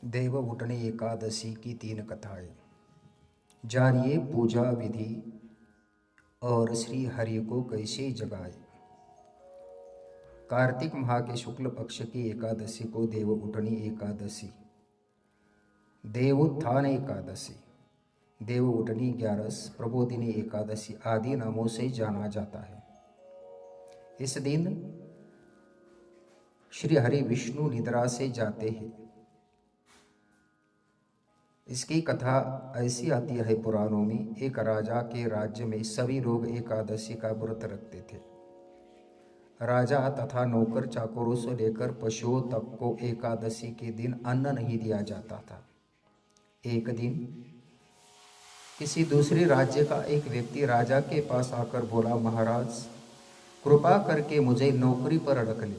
देव उठने एकादशी की 3 कथाएं। जानिए पूजा विधि और श्री हरि को कैसे जगाए। कार्तिक माह के शुक्ल पक्ष की एकादशी को देव उठनी एकादशी, देवोत्थान एकादशी, देव उठनी 11, प्रबोधिनी एकादशी आदि नामों से जाना जाता है। इस दिन श्री हरि विष्णु निद्रा से जाते हैं। इसकी कथा ऐसी आती है पुराणों में। एक राजा के राज्य में सभी लोग एकादशी का व्रत रखते थे। राजा तथा नौकर चाकरों से लेकर पशुओं तक को एकादशी के दिन अन्न नहीं दिया जाता था। एक दिन किसी दूसरे राज्य का एक व्यक्ति राजा के पास आकर बोला, महाराज कृपा करके मुझे नौकरी पर रख ले।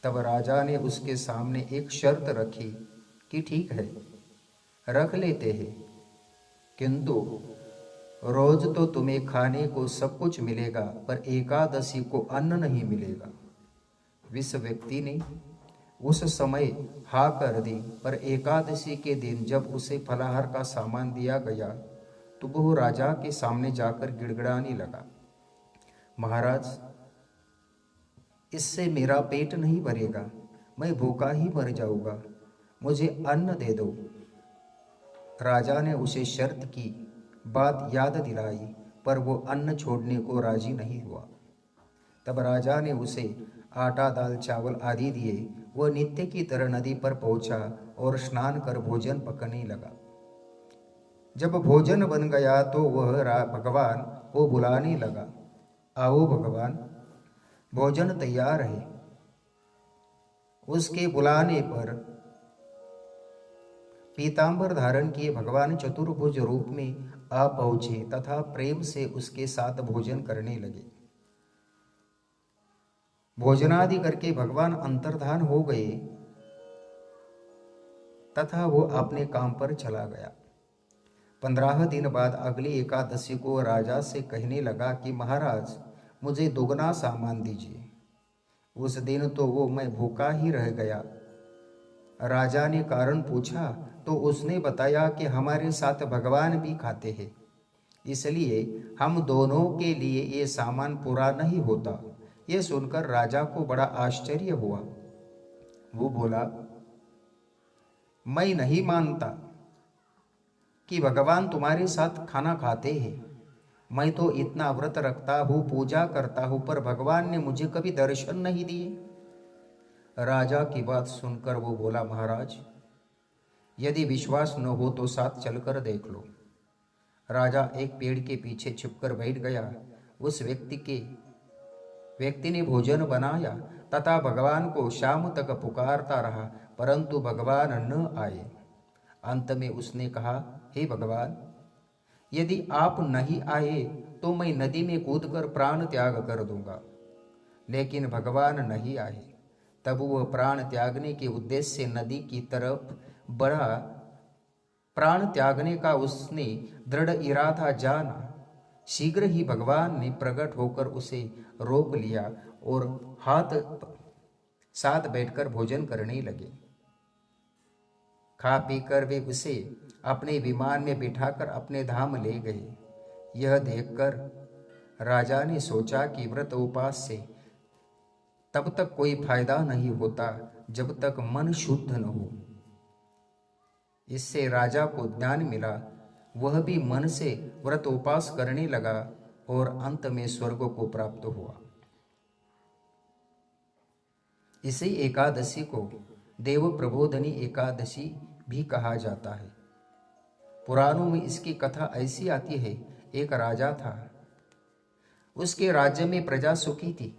तब राजा ने उसके सामने एक शर्त रखी कि ठीक है, रख लेते हैं, किंतु रोज तो तुम्हें खाने को सब कुछ मिलेगा, पर एकादशी को अन्न नहीं मिलेगा। उस व्यक्ति ने उस समय हाँ कर दी, पर एकादशी के दिन जब उसे फलाहार का सामान दिया गया तो वह राजा के सामने जाकर गिड़गिड़ाने लगा, महाराज इससे मेरा पेट नहीं भरेगा, मैं भूखा ही मर जाऊंगा, मुझे अन्न दे दो। राजा ने उसे शर्त की बात याद दिलाई, पर वो अन्न छोड़ने को राजी नहीं हुआ। तब राजा ने उसे आटा दाल चावल आदि दिए। वह नित्य की तरह नदी पर पहुंचा और स्नान कर भोजन पकने लगा। जब भोजन बन गया तो वह भगवान को बुलाने लगा, आओ भगवान, भोजन तैयार है। उसके बुलाने पर पीतांबर धारण किए भगवान चतुर्भुज रूप में आ पहुंचे तथा प्रेम से उसके साथ भोजन करने लगे। भोजनादि करके भगवान अंतर्धान हो गए तथा वो अपने काम पर चला गया। 15 दिन बाद अगली एकादशी को राजा से कहने लगा कि महाराज मुझे दोगुना सामान दीजिए। उस दिन तो वो मैं भूखा ही रह गया। राजा ने कारण पूछा तो उसने बताया कि हमारे साथ भगवान भी खाते हैं, इसलिए हम दोनों के लिए ये सामान पूरा नहीं होता। ये सुनकर राजा को बड़ा आश्चर्य हुआ। वो बोला, मैं नहीं मानता कि भगवान तुम्हारे साथ खाना खाते हैं। मैं तो इतना व्रत रखता हूँ, पूजा करता हूँ, पर भगवान ने मुझे कभी दर्शन नहीं दिए। राजा की बात सुनकर वो बोला, महाराज यदि विश्वास न हो तो साथ चलकर देख लो। राजा एक पेड़ के पीछे छिपकर बैठ गया। उस व्यक्ति ने भोजन बनाया तथा भगवान को शाम तक पुकारता रहा, परंतु भगवान न आए। अंत में उसने कहा, हे भगवान, यदि आप नहीं आए तो मैं नदी में कूदकर प्राण त्याग कर दूंगा। लेकिन भगवान नहीं आए। तब वह प्राण त्यागने के उद्देश्य से नदी की तरफ बढ़ा। प्राण त्यागने का उसने दृढ़ इरादा जाना। शीघ्र ही भगवान ने प्रकट होकर उसे रोक लिया और साथ बैठकर भोजन करने लगे। खा पीकर वे उसे अपने विमान में बिठाकर अपने धाम ले गए। यह देखकर राजा ने सोचा कि व्रत उपास से तब तक कोई फायदा नहीं होता जब तक मन शुद्ध न हो। इससे राजा को ज्ञान मिला। वह भी मन से व्रत उपास करने लगा और अंत में स्वर्ग को प्राप्त हुआ। इसी एकादशी को देव प्रबोधनी एकादशी भी कहा जाता है। पुराणों में इसकी कथा ऐसी आती है, एक राजा था, उसके राज्य में प्रजा सुखी थी।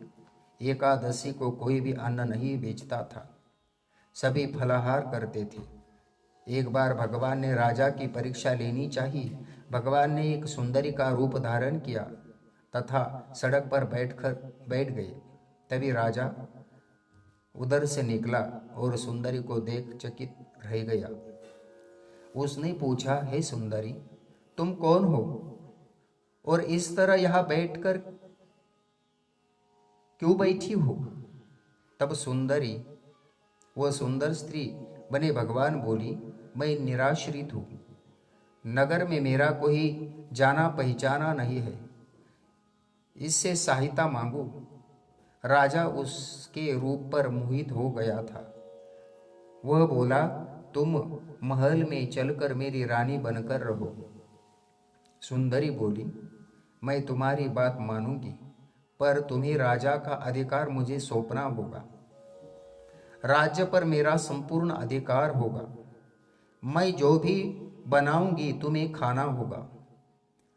एकादशी को कोई भी अन्न नहीं बेचता था, सभी फलाहार करते थे। एक बार भगवान ने राजा की परीक्षा लेनी चाहिए। भगवान ने एक सुंदरी का रूप धारण किया तथा सड़क पर बैठ गए। तभी राजा उधर से निकला और सुंदरी को देख चकित रह गया। उसने पूछा, हे सुंदरी, तुम कौन हो और इस तरह यहाँ बैठकर क्यों बैठी हो? तब सुंदरी, वह सुंदर स्त्री बने भगवान बोली, मैं निराश्रित हूँ, नगर में मेरा कोई जाना पहचाना नहीं है, इससे सहायता मांगो। राजा उसके रूप पर मोहित हो गया था। वह बोला, तुम महल में चलकर मेरी रानी बनकर रहो। सुंदरी बोली, मैं तुम्हारी बात मानूंगी, पर तुम्हें राजा का अधिकार मुझे सौंपना होगा। राज्य पर मेरा संपूर्ण अधिकार होगा। मैं जो भी बनाऊंगी तुम्हें खाना होगा।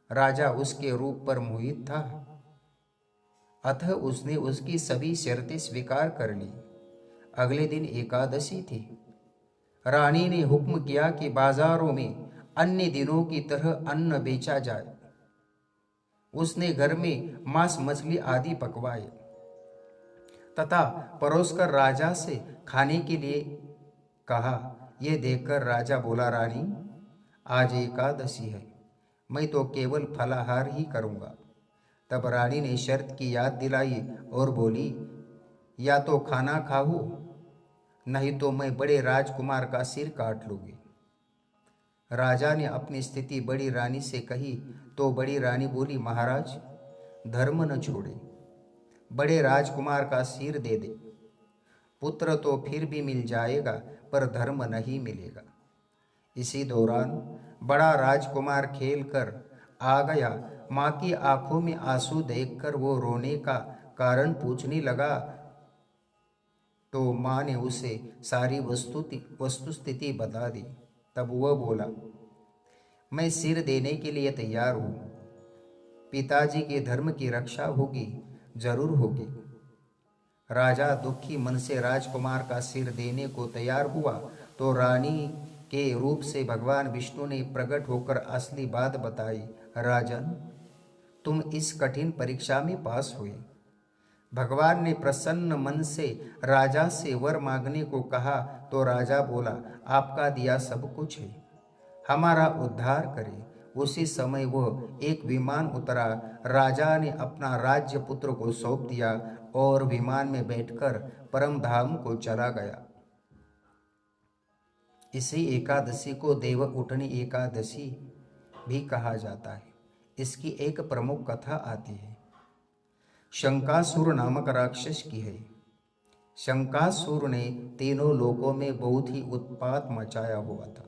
राजा उसके रूप पर मोहित था, अतः उसने उसकी सभी शर्तें स्वीकार कर ली। अगले दिन एकादशी थी। रानी ने हुक्म किया कि बाजारों में अन्य दिनों की तरह अन्न बेचा जाए। उसने घर में मांस मछली आदि पकवाए तथा परोसकर राजा से खाने के लिए कहा। यह देखकर राजा बोला, रानी, आज एकादशी है, मैं तो केवल फलाहार ही करूंगा। तब रानी ने शर्त की याद दिलाई और बोली, या तो खाना खाओ, नहीं तो मैं बड़े राजकुमार का सिर काट लूंगी। राजा ने अपनी स्थिति बड़ी रानी से कही तो बड़ी रानी बोली, महाराज, धर्म न छोड़े, बड़े राजकुमार का सिर दे दे। पुत्र तो फिर भी मिल जाएगा, पर धर्म नहीं मिलेगा। इसी दौरान बड़ा राजकुमार खेल कर आ गया। माँ की आंखों में आंसू देखकर वो रोने का कारण पूछने लगा, तो माँ ने उसे सारी वस्तुस्थिति बता दी। तब वह बोला, मैं सिर देने के लिए तैयार हूँ। पिताजी के धर्म की रक्षा होगी, जरूर होगी। राजा दुखी मन से राजकुमार का सिर देने को तैयार हुआ तो रानी के रूप से भगवान विष्णु ने प्रकट होकर असली बात बताई। राजन, तुम इस कठिन परीक्षा में पास हुए। भगवान ने प्रसन्न मन से राजा से वर मांगने को कहा तो राजा बोला, आपका दिया सब कुछ है, हमारा उद्धार करे। उसी समय वह एक विमान उतरा। राजा ने अपना राज्य पुत्र को सौंप दिया और विमान में बैठकर परम धाम को चला गया। इसी एकादशी को देव उठनी एकादशी भी कहा जाता है। इसकी एक प्रमुख कथा आती है, शंकासुर नामक राक्षस की है। शंकासुर ने तीनों लोकों में बहुत ही उत्पात मचाया हुआ था।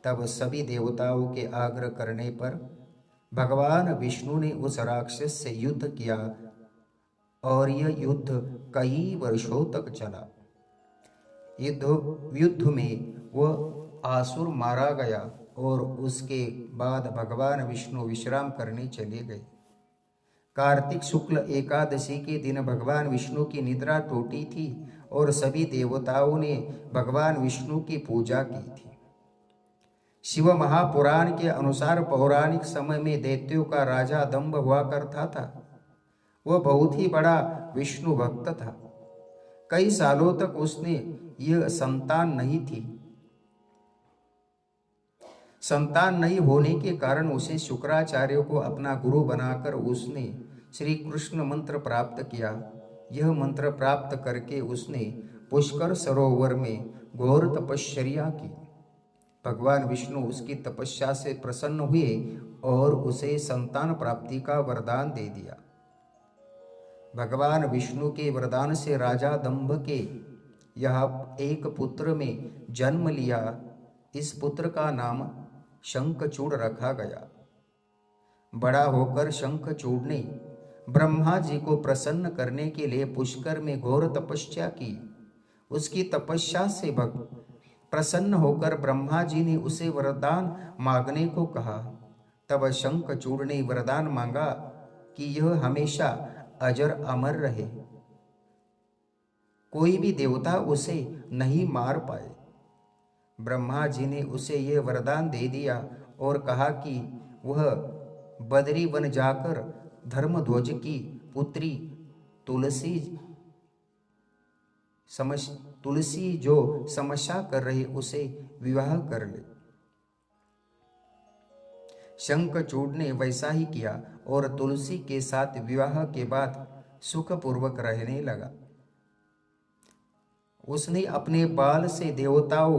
तब सभी देवताओं के आग्रह करने पर भगवान विष्णु ने उस राक्षस से युद्ध किया और यह युद्ध कई वर्षों तक चला। युद्ध में वह आसुर मारा गया और उसके बाद भगवान विष्णु विश्राम करने चले गए। कार्तिक शुक्ल एकादशी के दिन भगवान विष्णु की निद्रा टूटी थी और सभी देवताओं ने भगवान विष्णु की पूजा की थी। शिव महापुराण के अनुसार पौराणिक समय में दैत्यों का राजा दंभ हुआ करता था। वह बहुत ही बड़ा विष्णु भक्त था। कई सालों तक उसने यह संतान नहीं होने के कारण उसे शुक्राचार्य को अपना गुरु बनाकर उसने श्री कृष्ण मंत्र प्राप्त किया। यह मंत्र प्राप्त करके उसने पुष्कर सरोवर में घोर तपश्चर्या की। भगवान विष्णु उसकी तपस्या से प्रसन्न हुए और उसे संतान प्राप्ति का वरदान दे दिया। भगवान विष्णु के वरदान से राजा दंभ के यह एक पुत्र में जन्म लिया। इस पुत्र का नाम शंखचूड़ रखा गया। बड़ा होकर शंखचूड़ ने ब्रह्मा जी को प्रसन्न करने के लिए पुष्कर में घोर तपस्या की। उसकी तपस्या से प्रसन्न होकर ब्रह्मा जी ने उसे वरदान मांगने को कहा। तब शंखचूड़ ने वरदान मांगा कि यह हमेशा अजर अमर रहे, कोई भी देवता उसे नहीं मार पाए। ब्रह्मा जी ने उसे यह वरदान दे दिया और कहा कि वह बदरी वन जाकर धर्मध्वज की पुत्री तुलसी जो समस्या कर रही उसे विवाह कर ले। शंखचूड़ ने वैसा ही किया और तुलसी के साथ विवाह के बाद सुखपूर्वक रहने लगा। उसने अपने बाल से देवताओं,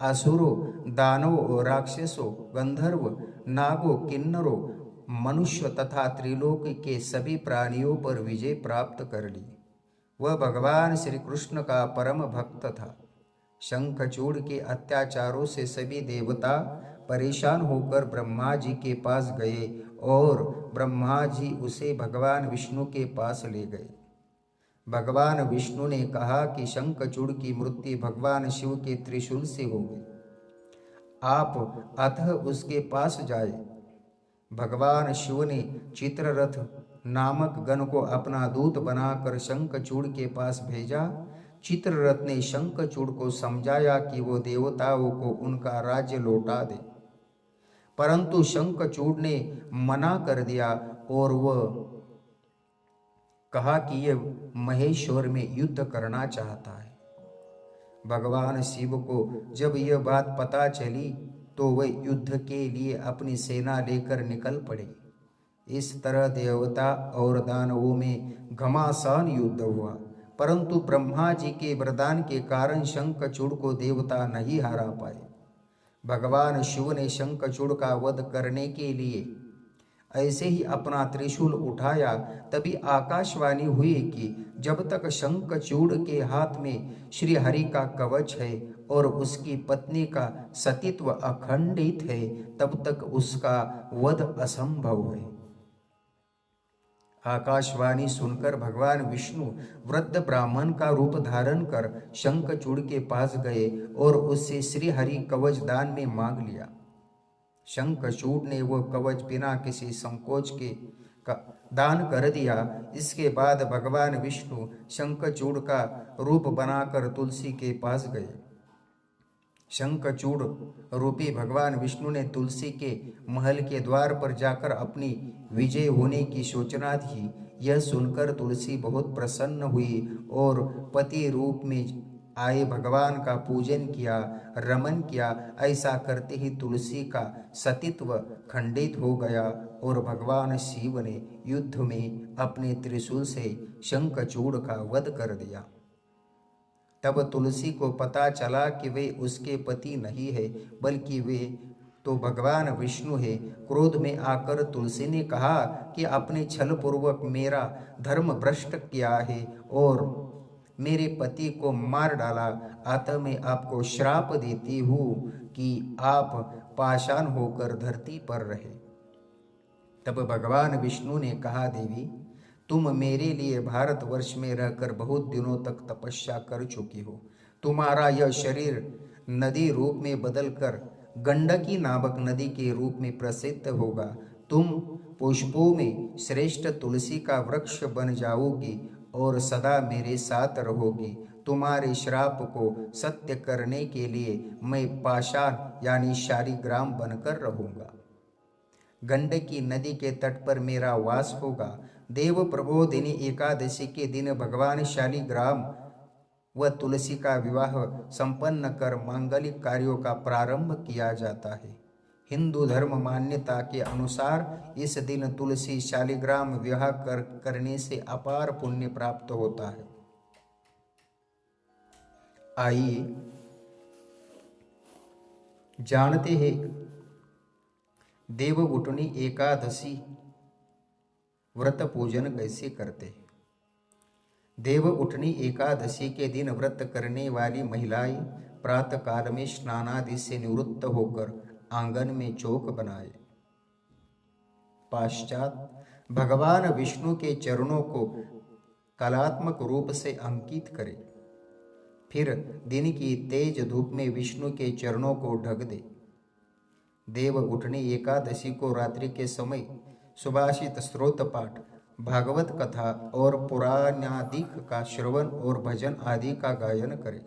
असुरों, दानवों, राक्षसों, गंधर्व, नागों, किन्नरों, मनुष्य तथा त्रिलोक के सभी प्राणियों पर विजय प्राप्त कर ली। वह भगवान श्री कृष्ण का परम भक्त था। शंखचूड़ के अत्याचारों से सभी देवता परेशान होकर ब्रह्मा जी के पास गए और ब्रह्मा जी उसे भगवान विष्णु के पास ले गए। भगवान विष्णु ने कहा कि शंखचूड़ की मृत्यु भगवान शिव के त्रिशूल से होगी, आप अतः उसके पास जाए। भगवान शिव ने चित्ररथ नामक गण को अपना दूत बनाकर शंखचूड़ के पास भेजा। चित्ररथ ने शंखचूड़ को समझाया कि वो देवताओं को उनका राज्य लौटा दे, परंतु शंखचूड़ ने मना कर दिया और वह कहा कि यह महेश्वर में युद्ध करना चाहता है। भगवान शिव को जब यह बात पता चली तो वे युद्ध के लिए अपनी सेना लेकर निकल पड़े। इस तरह देवता और दानवों में घमासान युद्ध हुआ, परंतु ब्रह्मा जी के वरदान के कारण शंखचूड़ को देवता नहीं हरा पाए। भगवान शिव ने शंखचूड़ का वध करने के लिए ऐसे ही अपना त्रिशूल उठाया। तभी आकाशवाणी हुई कि जब तक शंखचूड़ के हाथ में श्री हरि का कवच है और उसकी पत्नी का सतीत्व अखंडित है, तब तक उसका वध असंभव है। आकाशवाणी सुनकर भगवान विष्णु वृद्ध ब्राह्मण का रूप धारण कर शंखचूड़ के पास गए और उससे श्री हरि कवच दान में मांग लिया। शंखचूड़ ने वह कवच बिना किसी संकोच के दान कर दिया। इसके बाद भगवान विष्णु शंखचूड़ का रूप बनाकर तुलसी के पास गए। शंखचूड़ रूपी भगवान विष्णु ने तुलसी के महल के द्वार पर जाकर अपनी विजय होने की सूचना दी। यह सुनकर तुलसी बहुत प्रसन्न हुई और पति रूप में आए भगवान का पूजन किया, रमन किया। ऐसा करते ही तुलसी का सतीत्व खंडित हो गया और भगवान शिव ने युद्ध में अपने त्रिशूल से शंखचूड़ का वध कर दिया। तब तुलसी को पता चला कि वे उसके पति नहीं है, बल्कि वे तो भगवान विष्णु है। क्रोध में आकर तुलसी ने कहा कि आपने छल पूर्वक मेरा धर्म भ्रष्ट किया है और मेरे पति को मार डाला, अतः मैं आपको श्राप देती हूँ कि आप पाषाण होकर धरती पर रहे। तब भगवान विष्णु ने कहा, देवी तुम मेरे लिए भारतवर्ष में रहकर बहुत दिनों तक तपस्या कर चुकी हो। तुम्हारा यह शरीर नदी रूप में बदलकर गंडकी नामक नदी के रूप में प्रसिद्ध होगा। तुम पुष्पों में श्रेष्ठ तुलसी का वृक्ष बन जाओगी और सदा मेरे साथ रहोगी। तुम्हारे श्राप को सत्य करने के लिए मैं पाषाण यानी शालिग्राम बनकर रहूंगा। गंडकी नदी के तट पर मेरा वास होगा। देव प्रबोधिनी एकादशी के दिन भगवान शालिग्राम व तुलसी का विवाह संपन्न कर मांगलिक कार्यों का प्रारंभ किया जाता है। हिंदू धर्म मान्यता के अनुसार इस दिन तुलसी शालिग्राम विवाह करने से अपार पुण्य प्राप्त होता है। आइए जानते हैं देवउठनी एकादशी व्रत पूजन कैसे करते हैं। देवउठनी एकादशी के दिन व्रत करने वाली महिलाएं प्रातः काल में स्नानादि से निवृत्त होकर आंगन में चौक बनाए, पश्चात भगवान विष्णु के चरणों को कलात्मक रूप से अंकित करें। फिर दिन की तेज धूप में विष्णु के चरणों को ढक दे। देवउठनी एकादशी को रात्रि के समय सुभाषित स्त्रोत पाठ, भागवत कथा और पुराणादिक का श्रवण और भजन आदि का गायन करें।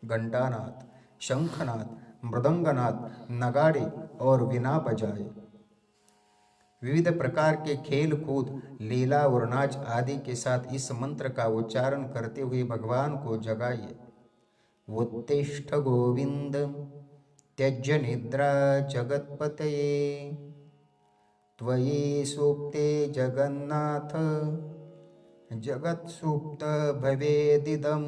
घंटानाद, शंखनाद, मृदंगनाद, नगाड़े और वीणा बजाए। विविध प्रकार के खेल कूद, लीला और नाच आदि के साथ इस मंत्र का उच्चारण करते हुए भगवान को जगाइए। उत्तिष्ठ गोविंद त्यज्य निद्रा जगत्पतये, त्वयि सुप्ते जगन्नाथ जगत्सुप्त भवेदिदम्।